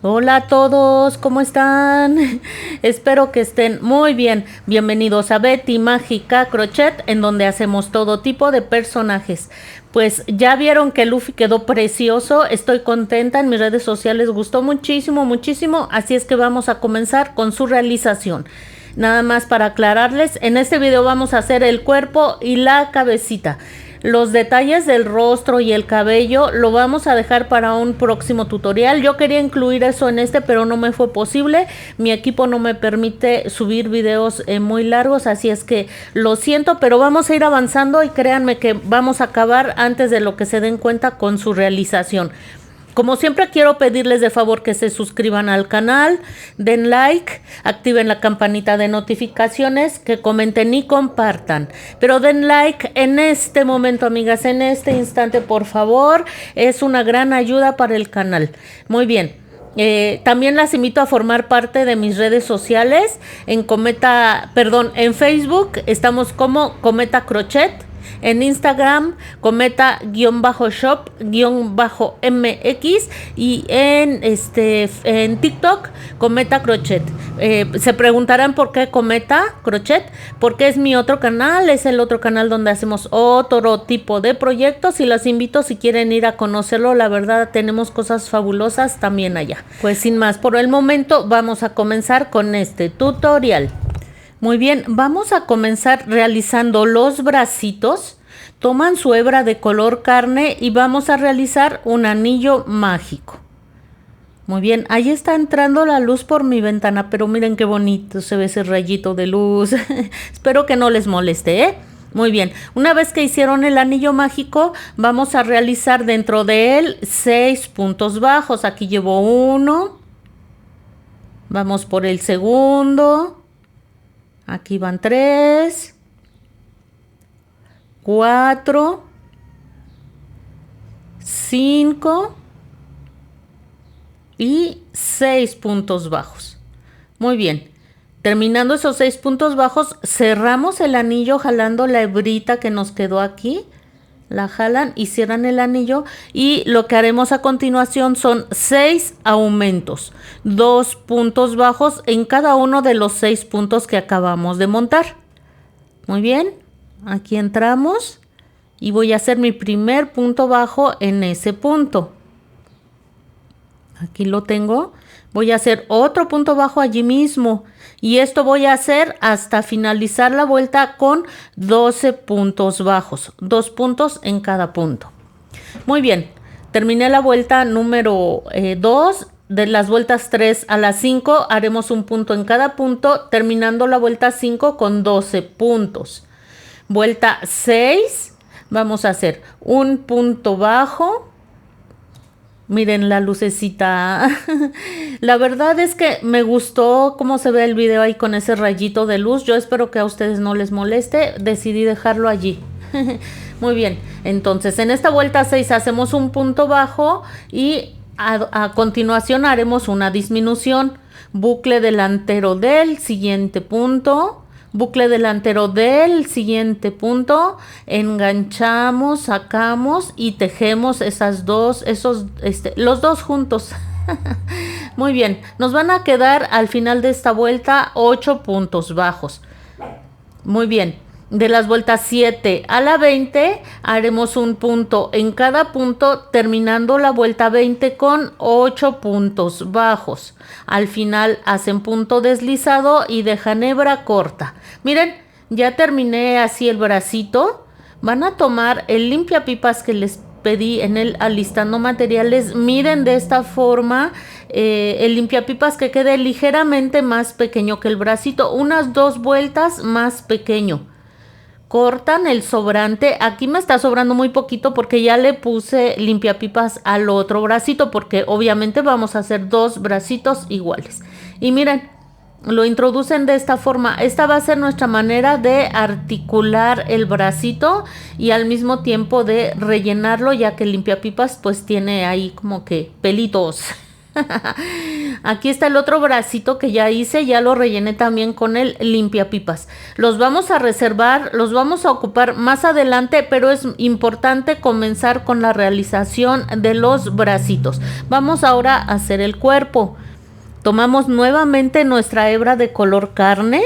Hola a todos, ¿cómo están? Espero que estén muy bien. Bienvenidos a Betty Mágica Crochet, en donde hacemos todo tipo de personajes. Pues ya vieron que Luffy quedó precioso, estoy contenta, en mis redes sociales gustó muchísimo, muchísimo, así es que vamos a comenzar con su realización. Nada más para aclararles, en este video vamos a hacer el cuerpo y la cabecita. Los detalles del rostro y el cabello lo vamos a dejar para un próximo tutorial. Yo quería incluir eso en este, pero no me fue posible. Mi equipo no me permite subir videos muy largos, así es que lo siento, pero vamos a ir avanzando y créanme que vamos a acabar antes de lo que se den cuenta con su realización. Como siempre quiero pedirles de favor que se suscriban al canal, den like, activen la campanita de notificaciones, que comenten y compartan. Pero den like en este momento, amigas, en este instante, por favor. Es una gran ayuda para el canal. Muy bien. También las invito a formar parte de mis redes sociales. En en Facebook estamos como Cometa Crochet. En Instagram, cometa-shop-mx y en TikTok, Cometa Crochet. Se preguntarán por qué Cometa Crochet, porque es mi otro canal, es el otro canal donde hacemos otro tipo de proyectos y los invito si quieren ir a conocerlo. La verdad, tenemos cosas fabulosas también allá. Pues sin más, por el momento vamos a comenzar con este tutorial. Muy bien, vamos a comenzar realizando los bracitos. Toman su hebra de color carne y vamos a realizar un anillo mágico. Muy bien, ahí está entrando la luz por mi ventana, pero miren qué bonito se ve ese rayito de luz. Espero que no les moleste, ¿eh? Muy bien, una vez que hicieron el anillo mágico, vamos a realizar dentro de él 6 puntos bajos. Aquí llevo uno. Vamos por el segundo. Aquí van 3, 4, 5 y 6 puntos bajos. Muy bien. Terminando esos 6 puntos bajos, cerramos el anillo jalando la hebrita que nos quedó aquí. La jalan y cierran el anillo y lo que haremos a continuación son 6 aumentos, 2 puntos bajos en cada uno de los 6 puntos que acabamos de montar. Muy bien, aquí entramos y voy a hacer mi primer punto bajo en ese punto. Aquí lo tengo. Voy a hacer otro punto bajo allí mismo y esto voy a hacer hasta finalizar la vuelta con 12 puntos bajos, 2 puntos en cada punto. Muy bien, terminé la vuelta número 2. De las vueltas 3 a las 5 haremos un punto en cada punto, terminando la vuelta 5 con 12 puntos. Vuelta 6, vamos a hacer un punto bajo. Miren la lucecita. La verdad es que me gustó cómo se ve el video ahí con ese rayito de luz. Yo espero que a ustedes no les moleste. Decidí dejarlo allí. Muy bien. Entonces en esta vuelta 6 hacemos un punto bajo y a continuación haremos una disminución. Bucle delantero del siguiente punto. Bucle delantero del siguiente punto, enganchamos, sacamos y tejemos los dos juntos. Muy bien, nos van a quedar al final de esta vuelta 8 puntos bajos. Muy bien, de las vueltas 7 a la 20 haremos un punto en cada punto, terminando la vuelta 20 con 8 puntos bajos. Al final hacen punto deslizado y dejan hebra corta. Miren, ya terminé así el bracito. Van a tomar el limpiapipas que les pedí en el alistando materiales. Miren de esta forma el limpiapipas que quede ligeramente más pequeño que el bracito, unas 2 vueltas más pequeño. Cortan el sobrante. Aquí me está sobrando muy poquito porque ya le puse limpiapipas al otro bracito, porque obviamente vamos a hacer 2 bracitos iguales. Y miren, lo introducen de esta forma. Esta va a ser nuestra manera de articular el bracito y al mismo tiempo de rellenarlo, ya que el limpiapipas pues tiene ahí como que pelitos. Aquí está el otro bracito que ya hice, ya lo rellené también con el limpiapipas. Los vamos a reservar, los vamos a ocupar más adelante, pero es importante comenzar con la realización de los bracitos. Vamos ahora a hacer el cuerpo. Tomamos nuevamente nuestra hebra de color carne.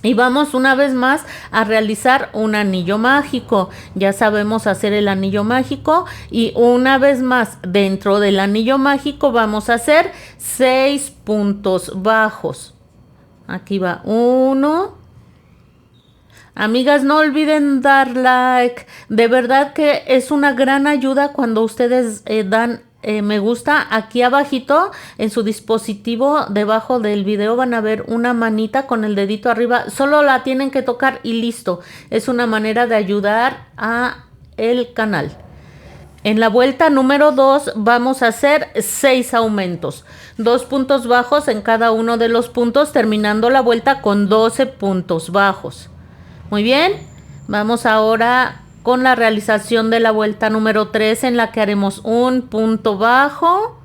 Y vamos una vez más a realizar un anillo mágico. Ya sabemos hacer el anillo mágico. Y una vez más dentro del anillo mágico vamos a hacer 6 puntos bajos. Aquí va 1. Amigas, no olviden dar like. De verdad que es una gran ayuda cuando ustedes dan me gusta. Aquí abajito en su dispositivo debajo del video van a ver una manita con el dedito arriba, solo la tienen que tocar y listo. Es una manera de ayudar a el canal. En la vuelta número 2 vamos a hacer 6 aumentos, 2 puntos bajos en cada uno de los puntos, terminando la vuelta con 12 puntos bajos. Muy bien, vamos ahora con la realización de la vuelta número 3, en la que haremos un punto bajo.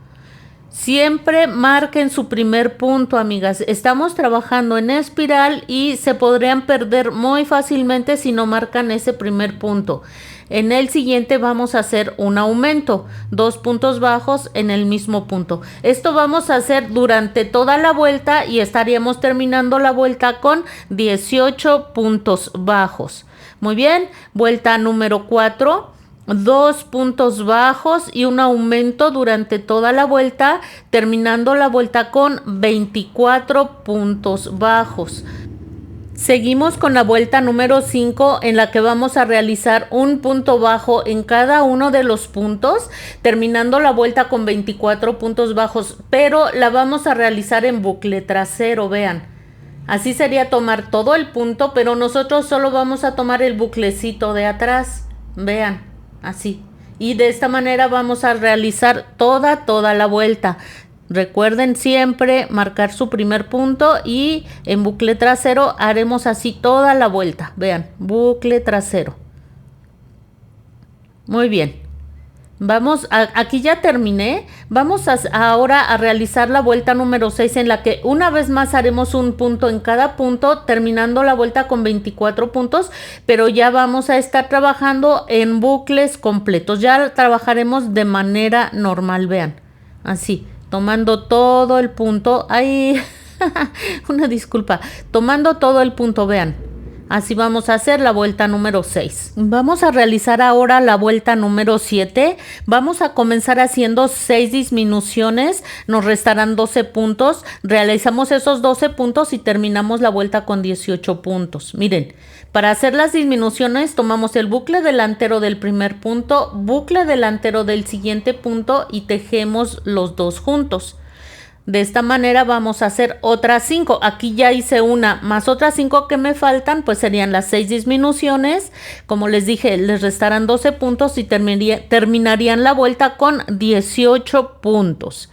Siempre marquen su primer punto, amigas. Estamos trabajando en espiral y se podrían perder muy fácilmente si no marcan ese primer punto. En el siguiente vamos a hacer un aumento, 2 puntos bajos en el mismo punto. Esto vamos a hacer durante toda la vuelta y estaríamos terminando la vuelta con 18 puntos bajos. Muy bien, vuelta número 4, 2 puntos bajos y un aumento durante toda la vuelta, terminando la vuelta con 24 puntos bajos. Seguimos con la vuelta número 5, en la que vamos a realizar un punto bajo en cada uno de los puntos, terminando la vuelta con 24 puntos bajos, pero la vamos a realizar en bucle trasero, vean. Así sería tomar todo el punto, pero nosotros solo vamos a tomar el buclecito de atrás. Vean, así. Y de esta manera vamos a realizar toda la vuelta. Recuerden siempre marcar su primer punto y en bucle trasero haremos así toda la vuelta. Vean, bucle trasero. Muy bien. Aquí ya terminé. Vamos ahora a realizar la vuelta número 6, en la que una vez más haremos un punto en cada punto, terminando la vuelta con 24 puntos, pero ya vamos a estar trabajando en bucles completos. Ya trabajaremos de manera normal, vean, así, tomando todo el punto. Ay, una disculpa, tomando todo el punto, vean. Así vamos a hacer la vuelta número 6. Vamos a realizar ahora la vuelta número 7. Vamos a comenzar haciendo 6 disminuciones. Nos restarán 12 puntos. Realizamos esos 12 puntos y terminamos la vuelta con 18 puntos. Miren, para hacer las disminuciones tomamos el bucle delantero del primer punto, bucle delantero del siguiente punto y tejemos los dos juntos. De esta manera vamos a hacer otras 5. Aquí ya hice una, más otras 5 que me faltan, pues serían las 6 disminuciones. Como les dije, les restarán 12 puntos y terminarían la vuelta con 18 puntos.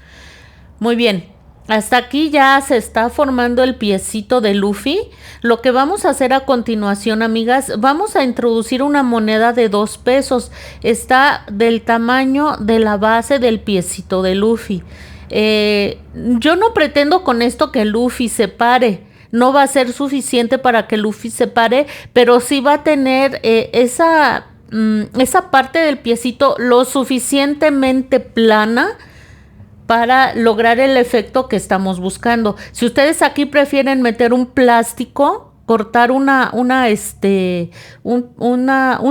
Muy bien, hasta aquí ya se está formando el piecito de Luffy. Lo que vamos a hacer a continuación, amigas, vamos a introducir una moneda de 2 pesos. Está del tamaño de la base del piecito de Luffy. Yo no pretendo con esto que Luffy se pare, no va a ser suficiente para que Luffy se pare, pero sí va a tener esa parte del piecito lo suficientemente plana para lograr el efecto que estamos buscando. Si ustedes aquí prefieren meter un plástico, cortar un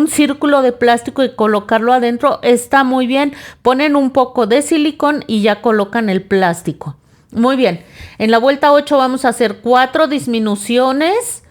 círculo de plástico y colocarlo adentro, está muy bien. Ponen un poco de silicón y ya colocan el plástico. Muy bien, en la vuelta 8 vamos a hacer 4 disminuciones,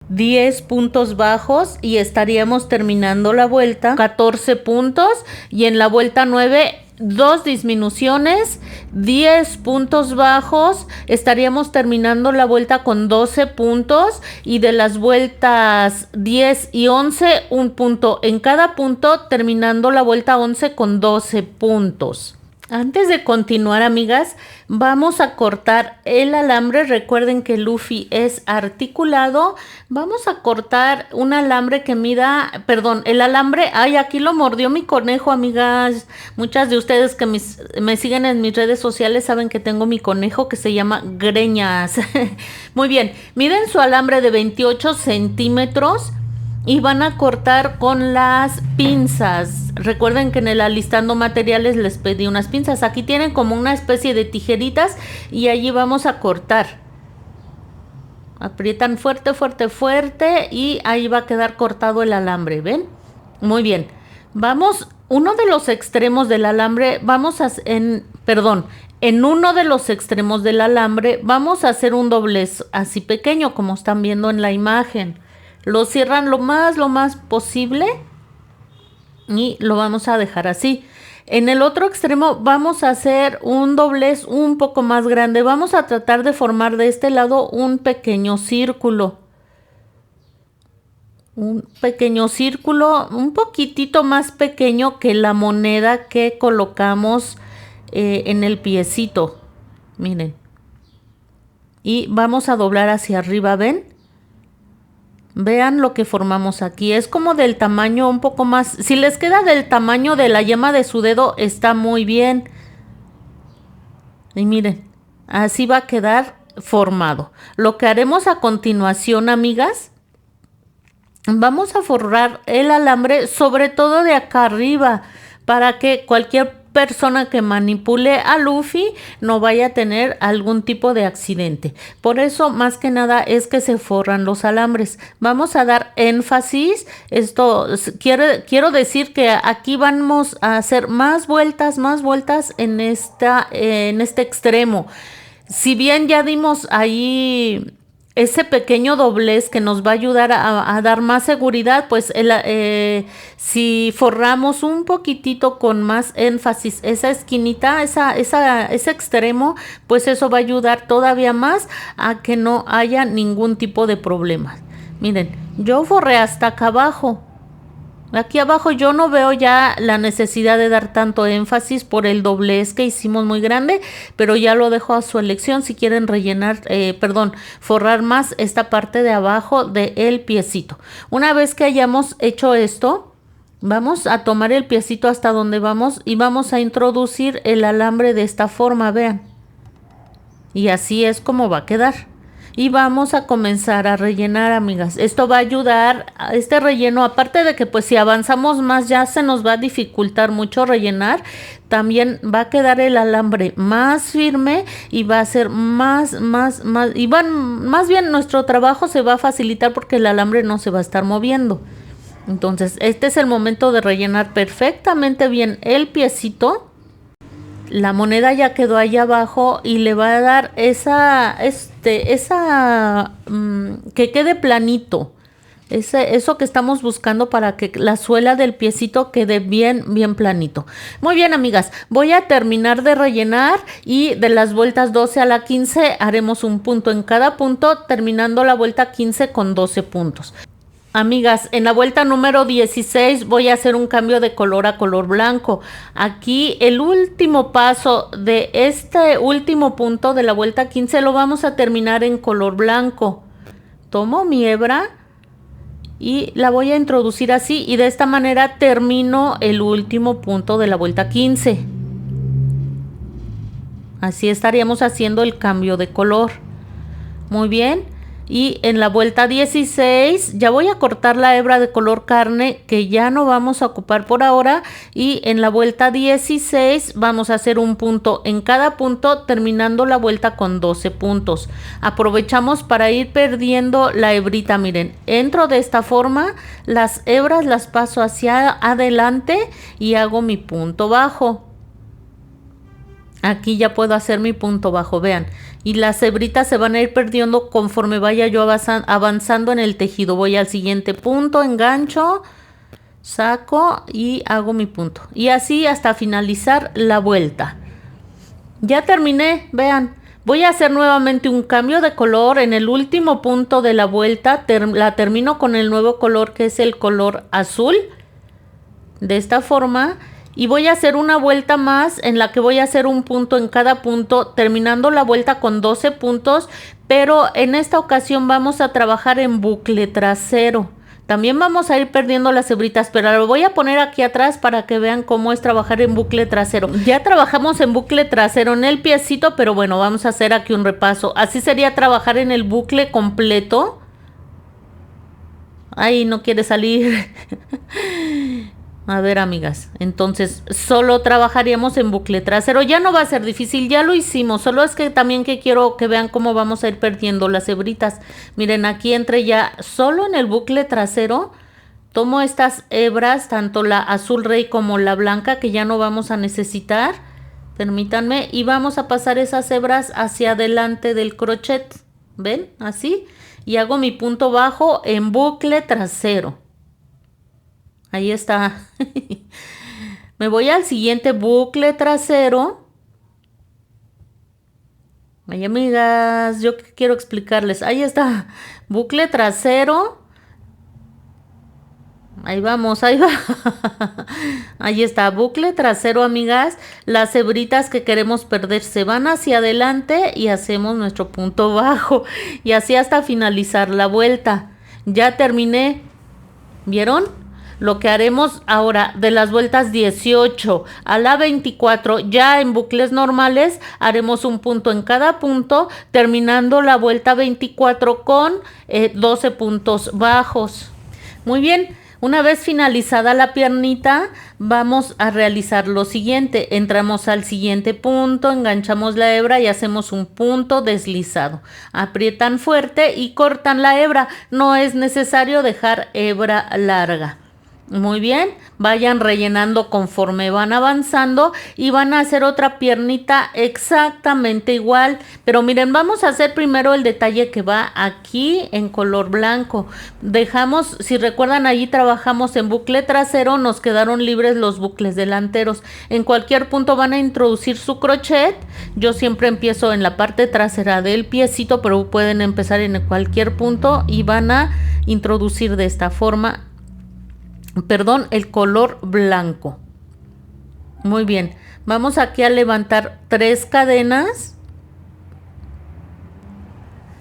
10 puntos bajos y estaríamos terminando la vuelta 14 puntos. Y en la vuelta 9 2 disminuciones, 10 puntos bajos, estaríamos terminando la vuelta con 12 puntos. Y de las vueltas 10 y 11, un punto en cada punto, terminando la vuelta 11 con 12 puntos. Antes de continuar, amigas, vamos a cortar el alambre. Recuerden que Luffy es articulado. Vamos a cortar un alambre que mida, perdón, el alambre, ay, aquí lo mordió mi conejo, amigas. Muchas de ustedes que me siguen en mis redes sociales saben que tengo mi conejo que se llama Greñas. Muy bien, miden su alambre de 28 centímetros. Y van a cortar con las pinzas. Recuerden que en el alistando materiales les pedí unas pinzas. Aquí tienen como una especie de tijeritas y allí vamos a cortar. Aprietan fuerte, fuerte, fuerte y ahí va a quedar cortado el alambre, ¿ven? Muy bien. Vamos, uno de los extremos del alambre, en uno de los extremos del alambre vamos a hacer un doblez así pequeño como están viendo en la imagen. Lo cierran lo más posible y lo vamos a dejar así. En el otro extremo vamos a hacer un doblez un poco más grande. Vamos a tratar de formar de este lado un pequeño círculo. Un pequeño círculo un poquitito más pequeño que la moneda que colocamos en el piecito. Miren. Y vamos a doblar hacia arriba, ¿ven? Vean lo que formamos aquí. Es como del tamaño un poco más. Si les queda del tamaño de la yema de su dedo, está muy bien. Y miren, así va a quedar formado. Lo que haremos a continuación, amigas, vamos a forrar el alambre, sobre todo de acá arriba, para que cualquier persona que manipule a Luffy no vaya a tener algún tipo de accidente. Por eso, más que nada, es que se forran los alambres. Vamos a dar énfasis. Esto quiero decir que aquí vamos a hacer más vueltas en este extremo. Si bien ya dimos ahí ese pequeño doblez que nos va a ayudar a dar más seguridad, pues si forramos un poquitito con más énfasis esa esquinita, ese extremo, pues eso va a ayudar todavía más a que no haya ningún tipo de problema. Miren, yo forré hasta acá abajo. Aquí abajo yo no veo ya la necesidad de dar tanto énfasis por el doblez que hicimos muy grande, pero ya lo dejo a su elección si quieren forrar más esta parte de abajo del piecito. Una vez que hayamos hecho esto, vamos a tomar el piecito hasta donde vamos y vamos a introducir el alambre de esta forma, vean. Y así es como va a quedar. Y vamos a comenzar a rellenar, amigas. Esto va a ayudar a este relleno, aparte de que pues si avanzamos más ya se nos va a dificultar mucho rellenar. También va a quedar el alambre más firme y va a ser más bien nuestro trabajo se va a facilitar porque el alambre no se va a estar moviendo. Entonces este es el momento de rellenar perfectamente bien el piecito. La moneda ya quedó ahí abajo y le va a dar que quede planito. Eso que estamos buscando para que la suela del piecito quede bien planito. Muy bien, amigas, voy a terminar de rellenar y de las vueltas 12 a la 15 haremos un punto en cada punto, terminando la vuelta 15 con 12 puntos. Amigas, en la vuelta número 16 voy a hacer un cambio de color a color blanco. Aquí el último paso de este último punto de la vuelta 15 lo vamos a terminar en color blanco. Tomo mi hebra y la voy a introducir así y de esta manera termino el último punto de la vuelta 15. Así estaríamos haciendo el cambio de color. Muy bien. Y en la vuelta 16 ya voy a cortar la hebra de color carne que ya no vamos a ocupar por ahora. Y en la vuelta 16 vamos a hacer un punto en cada punto, terminando la vuelta con 12 puntos. Aprovechamos para ir perdiendo la hebrita. Miren, entro de esta forma, las hebras las paso hacia adelante y hago mi punto bajo. Aquí ya puedo hacer mi punto bajo, vean. Y las hebritas se van a ir perdiendo conforme vaya yo avanzando en el tejido. Voy al siguiente punto, engancho, saco y hago mi punto. Y así hasta finalizar la vuelta. Ya terminé, vean. Voy a hacer nuevamente un cambio de color en el último punto de la vuelta. La termino con el nuevo color que es el color azul. De esta forma. y voy a hacer una vuelta más en la que voy a hacer un punto en cada punto, terminando la vuelta con 12 puntos, pero en esta ocasión vamos a trabajar en bucle trasero. También vamos a ir perdiendo las hebritas, pero lo voy a poner aquí atrás para que vean cómo es trabajar en bucle trasero. Ya trabajamos en bucle trasero en el piecito, pero bueno, vamos a hacer aquí un repaso. Así sería trabajar en el bucle completo. Ay, no quiere salir. A ver, amigas, entonces solo trabajaríamos en bucle trasero. Ya no va a ser difícil, ya lo hicimos. Solo es que también que quiero que vean cómo vamos a ir perdiendo las hebritas. Miren, aquí entré ya solo en el bucle trasero. Tomo estas hebras, tanto la azul rey como la blanca, que ya no vamos a necesitar. Permítanme, y vamos a pasar esas hebras hacia adelante del crochet. ¿Ven? Así. Y hago mi punto bajo en bucle trasero. Ahí está. Me voy al siguiente bucle trasero. Ay, amigas, yo quiero explicarles. Ahí está. Bucle trasero. Ahí vamos, ahí va. Ahí está, bucle trasero, amigas. Las hebritas que queremos perder se van hacia adelante y hacemos nuestro punto bajo. Y así hasta finalizar la vuelta. Ya terminé. ¿Vieron? Lo que haremos ahora de las vueltas 18 a la 24, ya en bucles normales, haremos un punto en cada punto, terminando la vuelta 24 con 12 puntos bajos. Muy bien. Una vez finalizada la piernita, vamos a realizar lo siguiente. Entramos al siguiente punto, enganchamos la hebra y hacemos un punto deslizado. Aprietan fuerte y cortan la hebra. No es necesario dejar hebra larga. Muy bien, vayan rellenando conforme van avanzando y van a hacer otra piernita exactamente igual, pero miren, vamos a hacer primero el detalle que va aquí en color blanco. Dejamos, si recuerdan, allí trabajamos en bucle trasero, nos quedaron libres los bucles delanteros. En cualquier punto van a introducir su crochet. Yo siempre empiezo en la parte trasera del piecito, pero pueden empezar en cualquier punto y van a introducir de esta forma el color blanco. Muy bien, vamos aquí a levantar 3 cadenas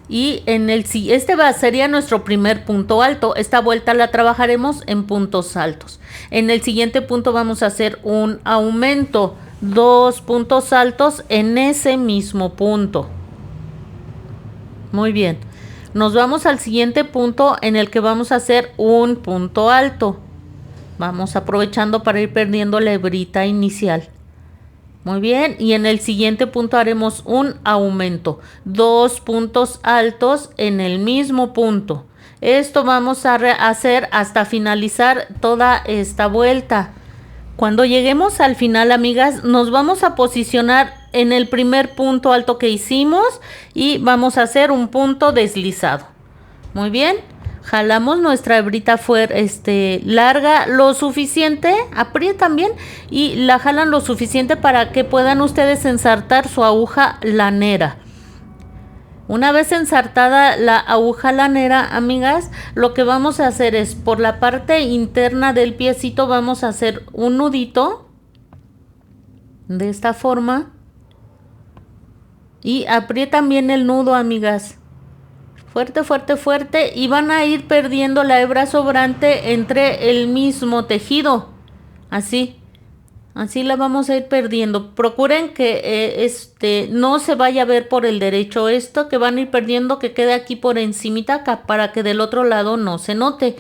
y en el sería nuestro primer punto alto. Esta vuelta la trabajaremos en puntos altos. En el siguiente punto vamos a hacer un aumento, 2 puntos altos en ese mismo punto. Muy bien, nos vamos al siguiente punto en el que vamos a hacer un punto alto. Vamos aprovechando para ir perdiendo la hebrita inicial. Muy bien, y en el siguiente punto haremos un aumento, 2 puntos altos en el mismo punto. Esto vamos a hacer hasta finalizar toda esta vuelta. Cuando lleguemos al final, amigas, nos vamos a posicionar en el primer punto alto que hicimos y vamos a hacer un punto deslizado. Muy bien. Jalamos nuestra hebrita larga lo suficiente, aprietan bien y la jalan lo suficiente para que puedan ustedes ensartar su aguja lanera. Una vez ensartada la aguja lanera, amigas, lo que vamos a hacer es por la parte interna del piecito vamos a hacer un nudito de esta forma y aprietan bien el nudo, amigas. Fuerte, fuerte, fuerte, y van a ir perdiendo la hebra sobrante entre el mismo tejido. Así la vamos a ir perdiendo. Procuren que no se vaya a ver por el derecho esto que van a ir perdiendo, que quede aquí por encimita acá, para que del otro lado no se note.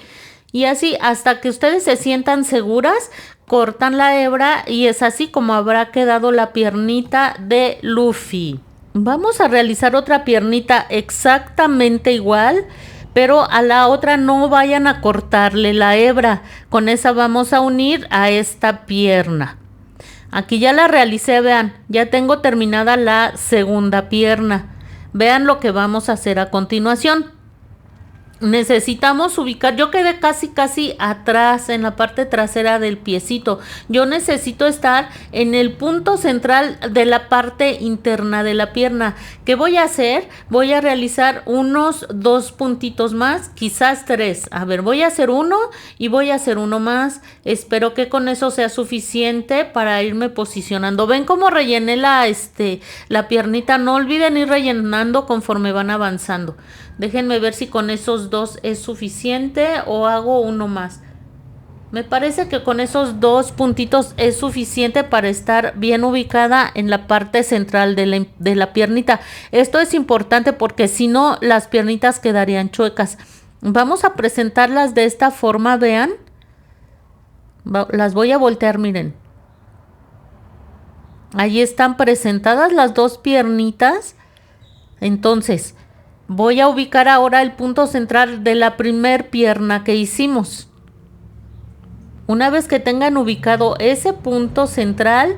Y así hasta que ustedes se sientan seguras, cortan la hebra y es así como habrá quedado la piernita de Luffy. Vamos a realizar otra piernita exactamente igual, pero a la otra no vayan a cortarle la hebra. Con esa vamos a unir a esta pierna. Aquí ya la realicé, vean, ya tengo terminada la segunda pierna. Vean lo que vamos a hacer a continuación. necesitamos ubicar, yo quedé casi atrás en la parte trasera del piecito. Yo necesito estar en el punto central de la parte interna de la pierna. ¿Qué voy a hacer? Voy a realizar unos 2 puntitos más, quizás 3. A ver, voy a hacer uno y voy a hacer uno más. Espero que con eso sea suficiente para irme posicionando. ¿Ven cómo rellené la piernita? No olviden ir rellenando conforme van avanzando. Déjenme ver si con esos 2 es suficiente o hago uno más. Me parece que con esos 2 puntitos es suficiente para estar bien ubicada en la parte central de la piernita. Esto es importante porque si no, las piernitas quedarían chuecas. Vamos a presentarlas de esta forma, vean. Las voy a voltear, miren. Ahí están presentadas las 2 piernitas. Entonces, voy a ubicar ahora el punto central de la primer pierna que hicimos. Una vez que tengan ubicado ese punto central,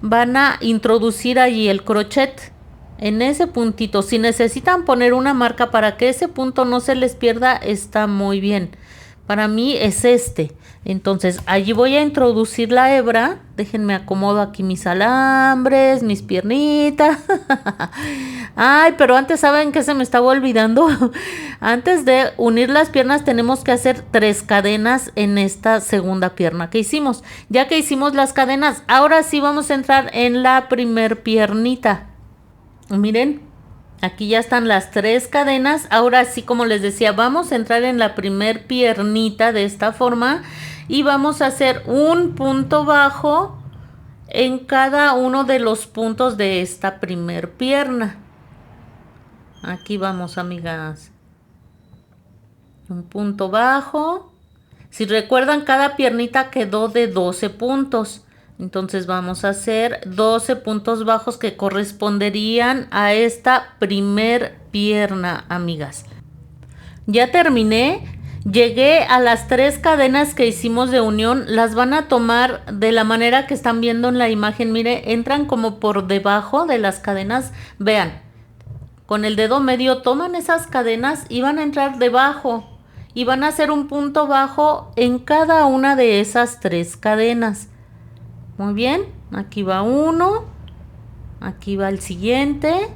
van a introducir allí el crochet en ese puntito. Si necesitan poner una marca para que ese punto no se les pierda, está muy bien. Para mí es este. Entonces allí voy a introducir la hebra. Déjenme acomodo aquí mis alambres, mis piernitas. Ay, pero antes, ¿saben qué se me estaba olvidando? Antes de unir las piernas tenemos que hacer 3 cadenas en esta segunda pierna que hicimos. Ya que hicimos las cadenas, ahora sí vamos a entrar en la primer piernita. Miren. Aquí ya están las 3 cadenas. Ahora sí, como les decía, vamos a entrar en la primer piernita de esta forma y vamos a hacer un punto bajo en cada uno de los puntos de esta primer pierna. Aquí vamos, amigas. Un punto bajo. Si recuerdan, cada piernita quedó de 12 puntos. Entonces vamos a hacer 12 puntos bajos que corresponderían a esta primer pierna, amigas. Ya terminé. Llegué a las 3 cadenas que hicimos de unión. Las van a tomar de la manera que están viendo en la imagen. Mire, entran como por debajo de las cadenas. Vean, con el dedo medio toman esas cadenas y van a entrar debajo. Y van a hacer un punto bajo en cada una de esas 3 cadenas. Muy bien, aquí va uno, aquí va el siguiente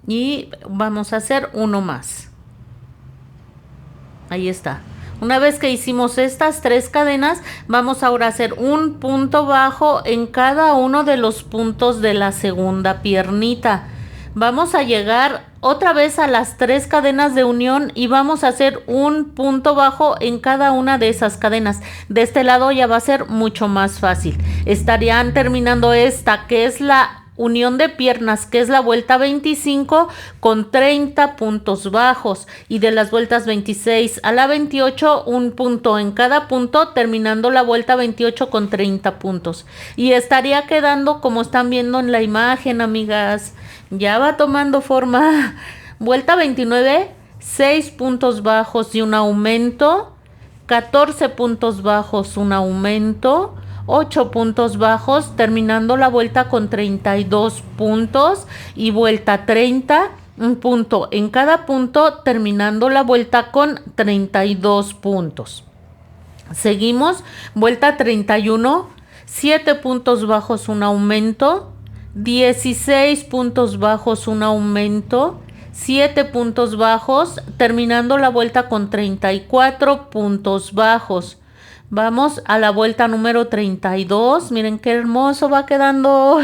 y vamos a hacer uno más. Ahí está. Una vez que hicimos estas 3 cadenas, vamos ahora a hacer un punto bajo en cada uno de los puntos de la segunda piernita. Vamos a llegar otra vez a las 3 cadenas de unión y vamos a hacer un punto bajo en cada una de esas cadenas. De este lado ya va a ser mucho más fácil. Estarían terminando esta, que es la unión de piernas, que es la vuelta 25 con 30 puntos bajos, y de las vueltas 26 a la 28 un punto en cada punto, terminando la vuelta 28 con 30 puntos. Y estaría quedando como están viendo en la imagen, amigas. Ya va tomando forma. Vuelta 29, 6 puntos bajos y un aumento, 14 puntos bajos, un aumento, 8 puntos bajos, terminando la vuelta con 32 puntos, y vuelta 30, un punto en cada punto, terminando la vuelta con 32 puntos. Seguimos, vuelta 31, 7 puntos bajos, un aumento, 16 puntos bajos, un aumento, 7 puntos bajos, terminando la vuelta con 34 puntos bajos. Vamos a la vuelta número 32. Miren qué hermoso va quedando.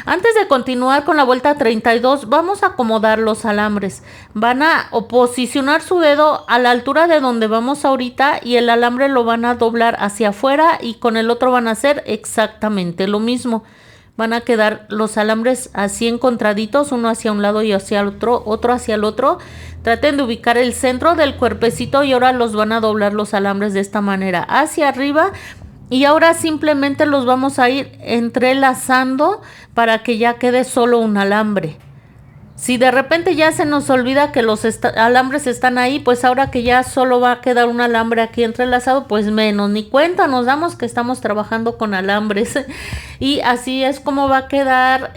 Antes de continuar con la vuelta 32, vamos a acomodar los alambres. Van a posicionar su dedo a la altura de donde vamos ahorita y el alambre lo van a doblar hacia afuera, y con el otro van a hacer exactamente lo mismo. Van a quedar los alambres así encontraditos, uno hacia un lado y hacia el otro, otro hacia el otro. Traten de ubicar el centro del cuerpecito y ahora los van a doblar los alambres de esta manera hacia arriba. Y ahora simplemente los vamos a ir entrelazando para que ya quede solo un alambre. Si de repente ya se nos olvida que los alambres están ahí, pues ahora que ya solo va a quedar un alambre aquí entrelazado, pues menos, ni cuenta nos damos que estamos trabajando con alambres. Y así es como va a quedar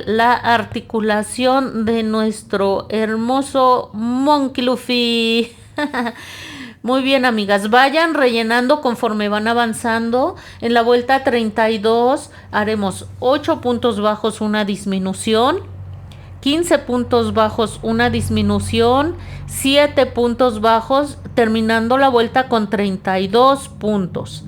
la articulación de nuestro hermoso Monkey Luffy. Muy bien, amigas, vayan rellenando conforme van avanzando. En la vuelta 32 haremos 8 puntos bajos, una disminución. 15 puntos bajos, una disminución, 7 puntos bajos, terminando la vuelta con 32 puntos.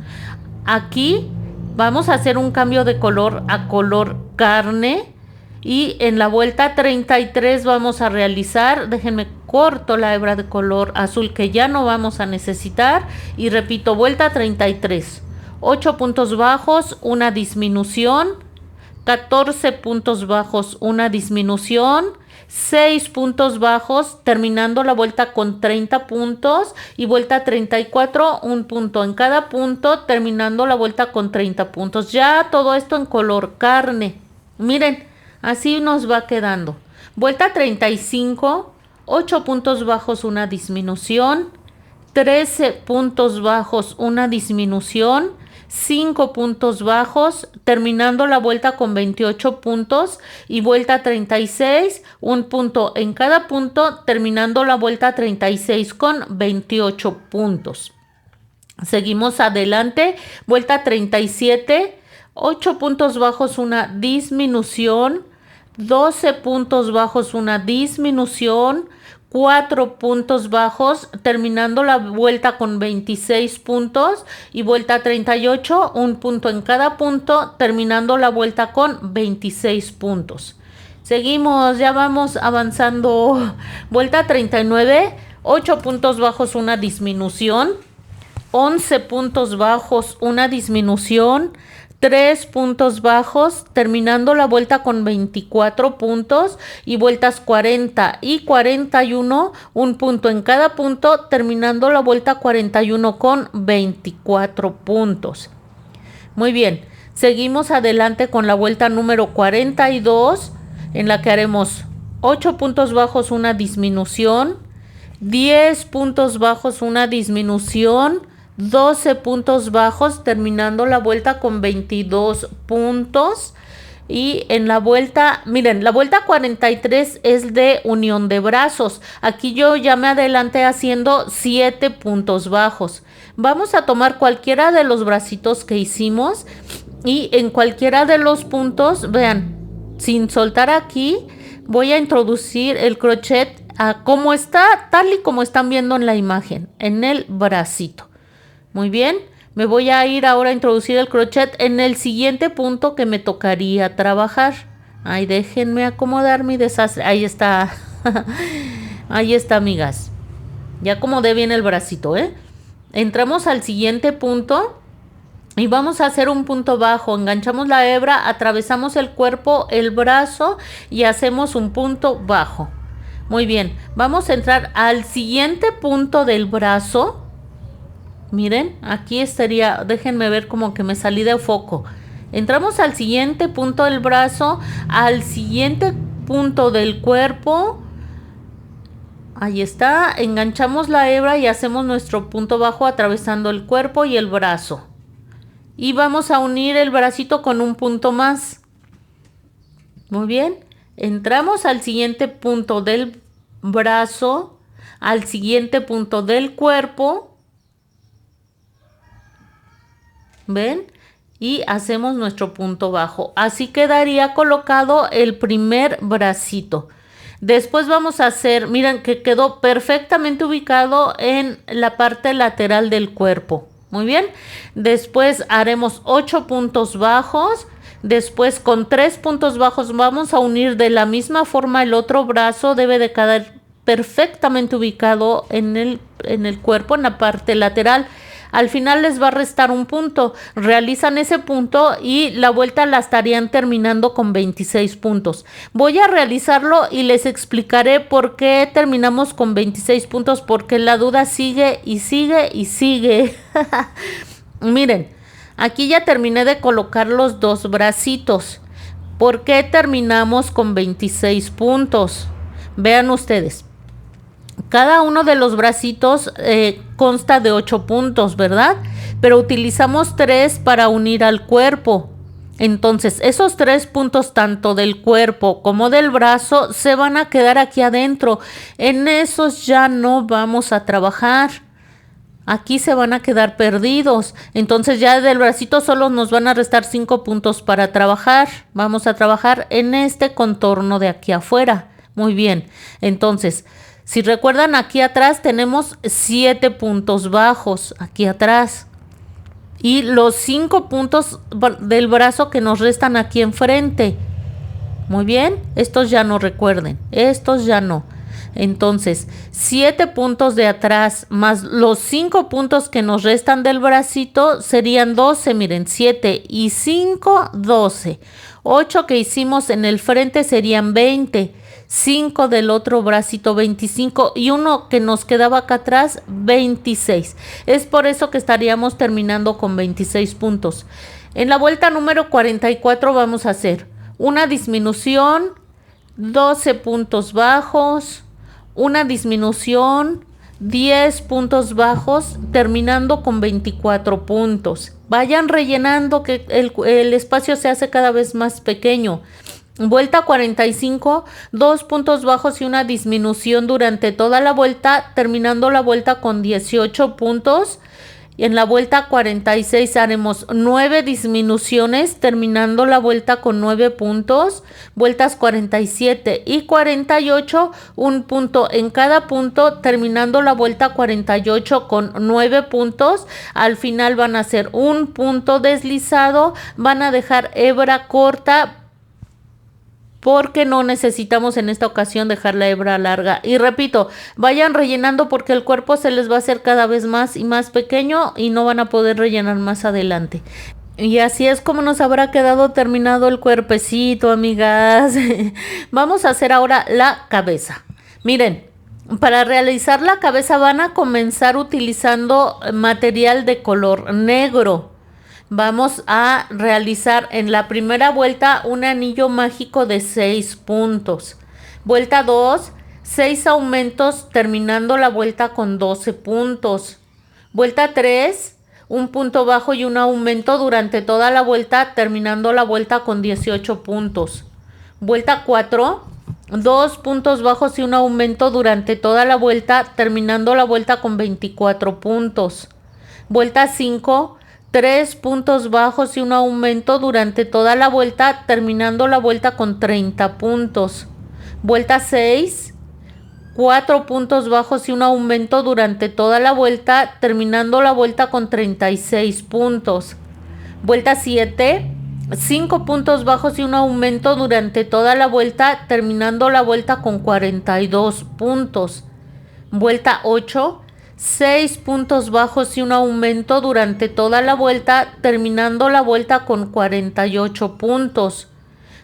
Aquí vamos a hacer un cambio de color a color carne y en la vuelta 33 vamos a realizar, déjenme corto la hebra de color azul que ya no vamos a necesitar y repito, vuelta 33, 8 puntos bajos, una disminución, 14 puntos bajos, una disminución, 6 puntos bajos, terminando la vuelta con 30 puntos y vuelta 34, un punto en cada punto, terminando la vuelta con 30 puntos. Ya todo esto en color carne. Miren, así nos va quedando. Vuelta 35, 8 puntos bajos, una disminución, 13 puntos bajos, una disminución, 5 puntos bajos, terminando la vuelta con 28 puntos y vuelta 36, un punto en cada punto, terminando la vuelta 36 con 28 puntos. Seguimos adelante, vuelta 37, 8 puntos bajos, una disminución, 12 puntos bajos, una disminución, 4 puntos bajos, terminando la vuelta con 26 puntos y vuelta 38, un punto en cada punto, terminando la vuelta con 26 puntos. Seguimos, ya vamos avanzando. Vuelta 39, 8 puntos bajos, una disminución, 11 puntos bajos, una disminución, 3 puntos bajos, terminando la vuelta con 24 puntos y vueltas 40 y 41, un punto en cada punto, terminando la vuelta 41 con 24 puntos. Muy bien, seguimos adelante con la vuelta número 42, en la que haremos 8 puntos bajos, una disminución, 10 puntos bajos, una disminución, 12 puntos bajos, terminando la vuelta con 22 puntos. Y en la vuelta, miren, la vuelta 43 es de unión de brazos. Aquí yo ya me adelanté haciendo 7 puntos bajos. Vamos a tomar cualquiera de los bracitos que hicimos y en cualquiera de los puntos, vean, sin soltar aquí, voy a introducir el crochet a como está, tal y como están viendo en la imagen, en el bracito. Muy bien, me voy a ir ahora a introducir el crochet en el siguiente punto que me tocaría trabajar. Ay, déjenme acomodar mi desastre. Ahí está. Ahí está, amigas. Ya acomodé bien el bracito, ¿eh? Entramos al siguiente punto y vamos a hacer un punto bajo. Enganchamos la hebra, atravesamos el cuerpo, el brazo y hacemos un punto bajo. Muy bien, vamos a entrar al siguiente punto del brazo. Miren, aquí estaría, déjenme ver como que me salí de foco. Entramos al siguiente punto del brazo, al siguiente punto del cuerpo. Ahí está, enganchamos la hebra y hacemos nuestro punto bajo atravesando el cuerpo y el brazo. Y vamos a unir el bracito con un punto más. Muy bien, entramos al siguiente punto del brazo, al siguiente punto del cuerpo. ¿Ven? Y hacemos nuestro punto bajo. Así quedaría colocado el primer bracito. Después vamos a hacer, miren que quedó perfectamente ubicado en la parte lateral del cuerpo. Muy bien. Después haremos 8 puntos bajos. Después con 3 puntos bajos vamos a unir de la misma forma el otro brazo. Debe de quedar perfectamente ubicado en el cuerpo, en la parte lateral. Al final les va a restar un punto. Realizan ese punto y la vuelta la estarían terminando con 26 puntos. Voy a realizarlo y les explicaré por qué terminamos con 26 puntos, porque la duda sigue y sigue y sigue. Miren, aquí ya terminé de colocar los dos bracitos. ¿Por qué terminamos con 26 puntos? Vean ustedes. Cada uno de los bracitos consta de 8 puntos, ¿verdad? Pero utilizamos 3 para unir al cuerpo. Entonces, esos 3 puntos, tanto del cuerpo como del brazo, se van a quedar aquí adentro. En esos ya no vamos a trabajar. Aquí se van a quedar perdidos. Entonces ya del bracito solo nos van a restar 5 puntos para trabajar. Vamos a trabajar en este contorno de aquí afuera. Muy bien. Entonces, si recuerdan, aquí atrás tenemos 7 puntos bajos. Aquí atrás. Y los 5 puntos del brazo que nos restan aquí enfrente. Muy bien, estos ya no recuerden, estos ya no. Entonces, 7 puntos de atrás más los 5 puntos que nos restan del bracito serían 12, miren, 7 y 5, 12. 8 que hicimos en el frente serían 20. 5 del otro bracito 25 y uno que nos quedaba acá atrás 26. Es por eso que estaríamos terminando con 26 puntos. En la vuelta número 44 vamos a hacer una disminución, 12 puntos bajos, una disminución, 10 puntos bajos, terminando con 24 puntos. Vayan rellenando que el espacio se hace cada vez más pequeño. Vuelta 45, 2 puntos bajos y una disminución durante toda la vuelta, terminando la vuelta con 18 puntos. Y en la vuelta 46 haremos 9 disminuciones, terminando la vuelta con 9 puntos. Vueltas 47 y 48, un punto en cada punto, terminando la vuelta 48 con 9 puntos. Al final van a hacer un punto deslizado, van a dejar hebra corta, porque no necesitamos en esta ocasión dejar la hebra larga. Y repito, vayan rellenando porque el cuerpo se les va a hacer cada vez más y más pequeño y no van a poder rellenar más adelante. Y así es como nos habrá quedado terminado el cuerpecito, amigas. Vamos a hacer ahora la cabeza. Miren, para realizar la cabeza van a comenzar utilizando material de color negro. Vamos a realizar en la primera vuelta un anillo mágico de 6 puntos. Vuelta 2, 6 aumentos, terminando la vuelta con 12 puntos. Vuelta 3, un punto bajo y un aumento durante toda la vuelta, terminando la vuelta con 18 puntos. Vuelta 4, 2 puntos bajos y un aumento durante toda la vuelta, terminando la vuelta con 24 puntos. Vuelta 5, 3 puntos bajos y un aumento durante toda la vuelta, terminando la vuelta con 30 puntos. Vuelta 6, 4 puntos bajos y un aumento durante toda la vuelta, terminando la vuelta con 36 puntos. Vuelta 7, 5 puntos bajos y un aumento durante toda la vuelta, terminando la vuelta con 42 puntos. Vuelta 8, 6 puntos bajos y un aumento durante toda la vuelta, terminando la vuelta con 48 puntos.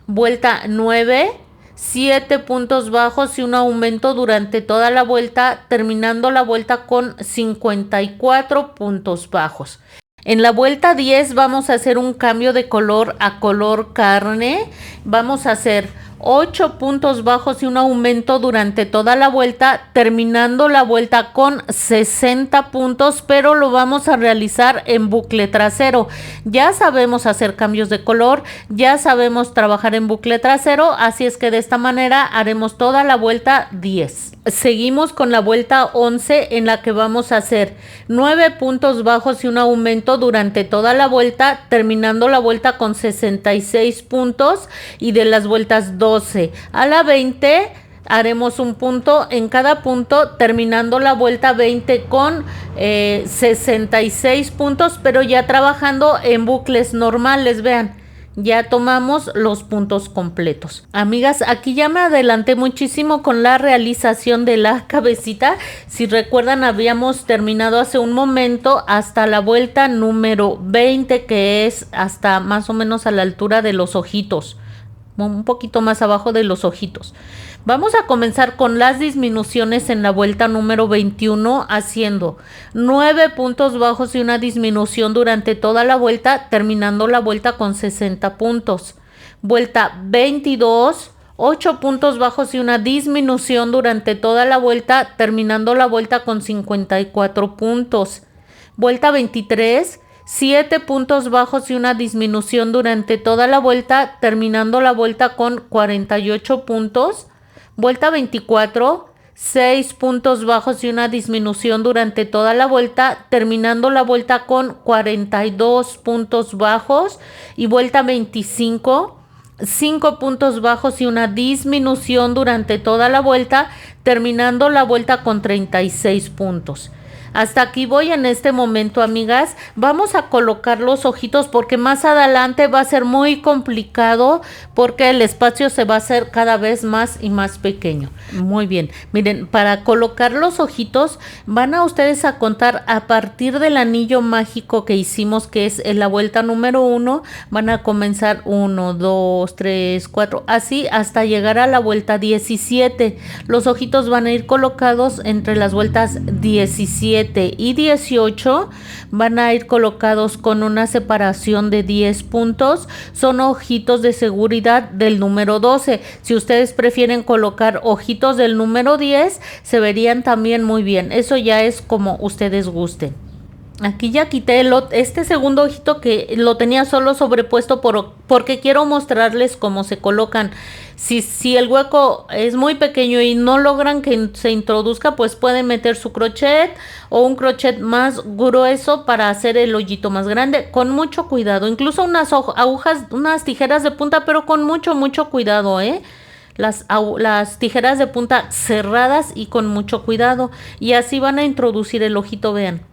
Vuelta 9, 7 puntos bajos y un aumento durante toda la vuelta, terminando la vuelta con 54 puntos bajos. En la vuelta 10 vamos a hacer un cambio de color a color carne. Vamos a hacer 8 puntos bajos y un aumento durante toda la vuelta, terminando la vuelta con 60 puntos, pero lo vamos a realizar en bucle trasero. Ya sabemos hacer cambios de color, ya sabemos trabajar en bucle trasero, así es que de esta manera haremos toda la vuelta 10. Seguimos con la vuelta 11, en la que vamos a hacer 9 puntos bajos y un aumento durante toda la vuelta, terminando la vuelta con 66 puntos, y de las vueltas 12 a la 20 haremos un punto en cada punto, terminando la vuelta 20 con 66 puntos, pero ya trabajando en bucles normales. Vean, ya tomamos los puntos completos. Amigas, aquí ya me adelanté muchísimo con la realización de la cabecita. Si recuerdan, habíamos terminado hace un momento hasta la vuelta número 20, que es hasta más o menos a la altura de los ojitos, un poquito más abajo de los ojitos. Vamos a comenzar con las disminuciones en la vuelta número 21, haciendo 9 puntos bajos y una disminución durante toda la vuelta, terminando la vuelta con 60 puntos. Vuelta 22, 8 puntos bajos y una disminución durante toda la vuelta, terminando la vuelta con 54 puntos. Vuelta 23, 7 puntos bajos y una disminución durante toda la vuelta, terminando la vuelta con 48 puntos. Vuelta 24, 6 puntos bajos y una disminución durante toda la vuelta, terminando la vuelta con 42 puntos bajos. Y vuelta 25, 5 puntos bajos y una disminución durante toda la vuelta, terminando la vuelta con 36 puntos. Hasta aquí voy en este momento, amigas. Vamos a colocar los ojitos porque más adelante va a ser muy complicado porque el espacio se va a hacer cada vez más y más pequeño. Muy bien, miren, para colocar los ojitos van a ustedes a contar a partir del anillo mágico que hicimos, que es en la vuelta número 1. Van a comenzar 1, 2, 3, 4, así hasta llegar a la vuelta 17. Los ojitos van a ir colocados entre las vueltas 17 y 18, van a ir colocados con una separación de 10 puntos. Son ojitos de seguridad del número 12. Si ustedes prefieren colocar ojitos del número 10, se verían también muy bien. Eso ya es como ustedes gusten. Aquí ya quité este segundo ojito que lo tenía solo sobrepuesto porque quiero mostrarles cómo se colocan. Si el hueco es muy pequeño y no logran que se introduzca, pues pueden meter su crochet o un crochet más grueso para hacer el hoyito más grande, con mucho cuidado. Incluso unas agujas, unas tijeras de punta, pero con mucho cuidado, las tijeras de punta cerradas y con mucho cuidado. Y así van a introducir el ojito, vean.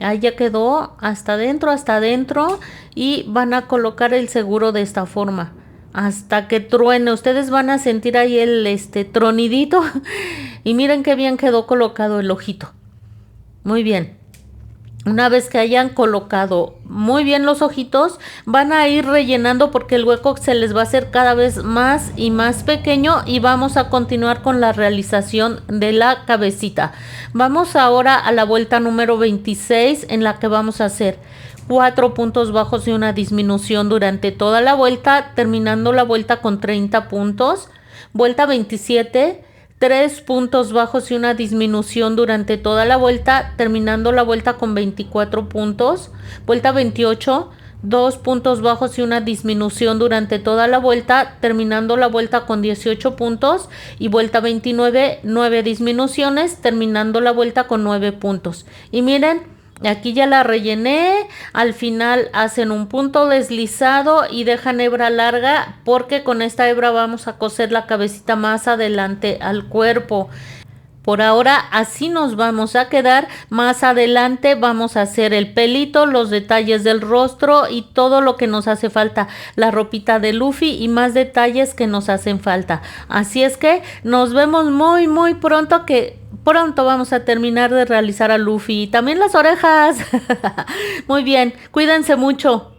Ahí ya quedó hasta adentro y van a colocar el seguro de esta forma hasta que truene. Ustedes van a sentir ahí el tronidito y miren qué bien quedó colocado el ojito. Muy bien. Una vez que hayan colocado muy bien los ojitos, van a ir rellenando porque el hueco se les va a hacer cada vez más y más pequeño y vamos a continuar con la realización de la cabecita. Vamos ahora a la vuelta número 26 en la que vamos a hacer 4 puntos bajos y una disminución durante toda la vuelta, terminando la vuelta con 30 puntos. Vuelta 27, 3 puntos bajos y una disminución durante toda la vuelta, terminando la vuelta con 24 puntos. Vuelta 28, 2 puntos bajos y una disminución durante toda la vuelta, terminando la vuelta con 18 puntos. Y vuelta 29, 9 disminuciones, terminando la vuelta con 9 puntos. Y miren, aquí ya la rellené. Al final hacen un punto deslizado y dejan hebra larga porque con esta hebra vamos a coser la cabecita más adelante al cuerpo. Por ahora así nos vamos a quedar. Más adelante vamos a hacer el pelito, los detalles del rostro y todo lo que nos hace falta, la ropita de Luffy y más detalles que nos hacen falta. Así es que nos vemos muy pronto, que pronto vamos a terminar de realizar a Luffy y también las orejas. Muy bien, cuídense mucho.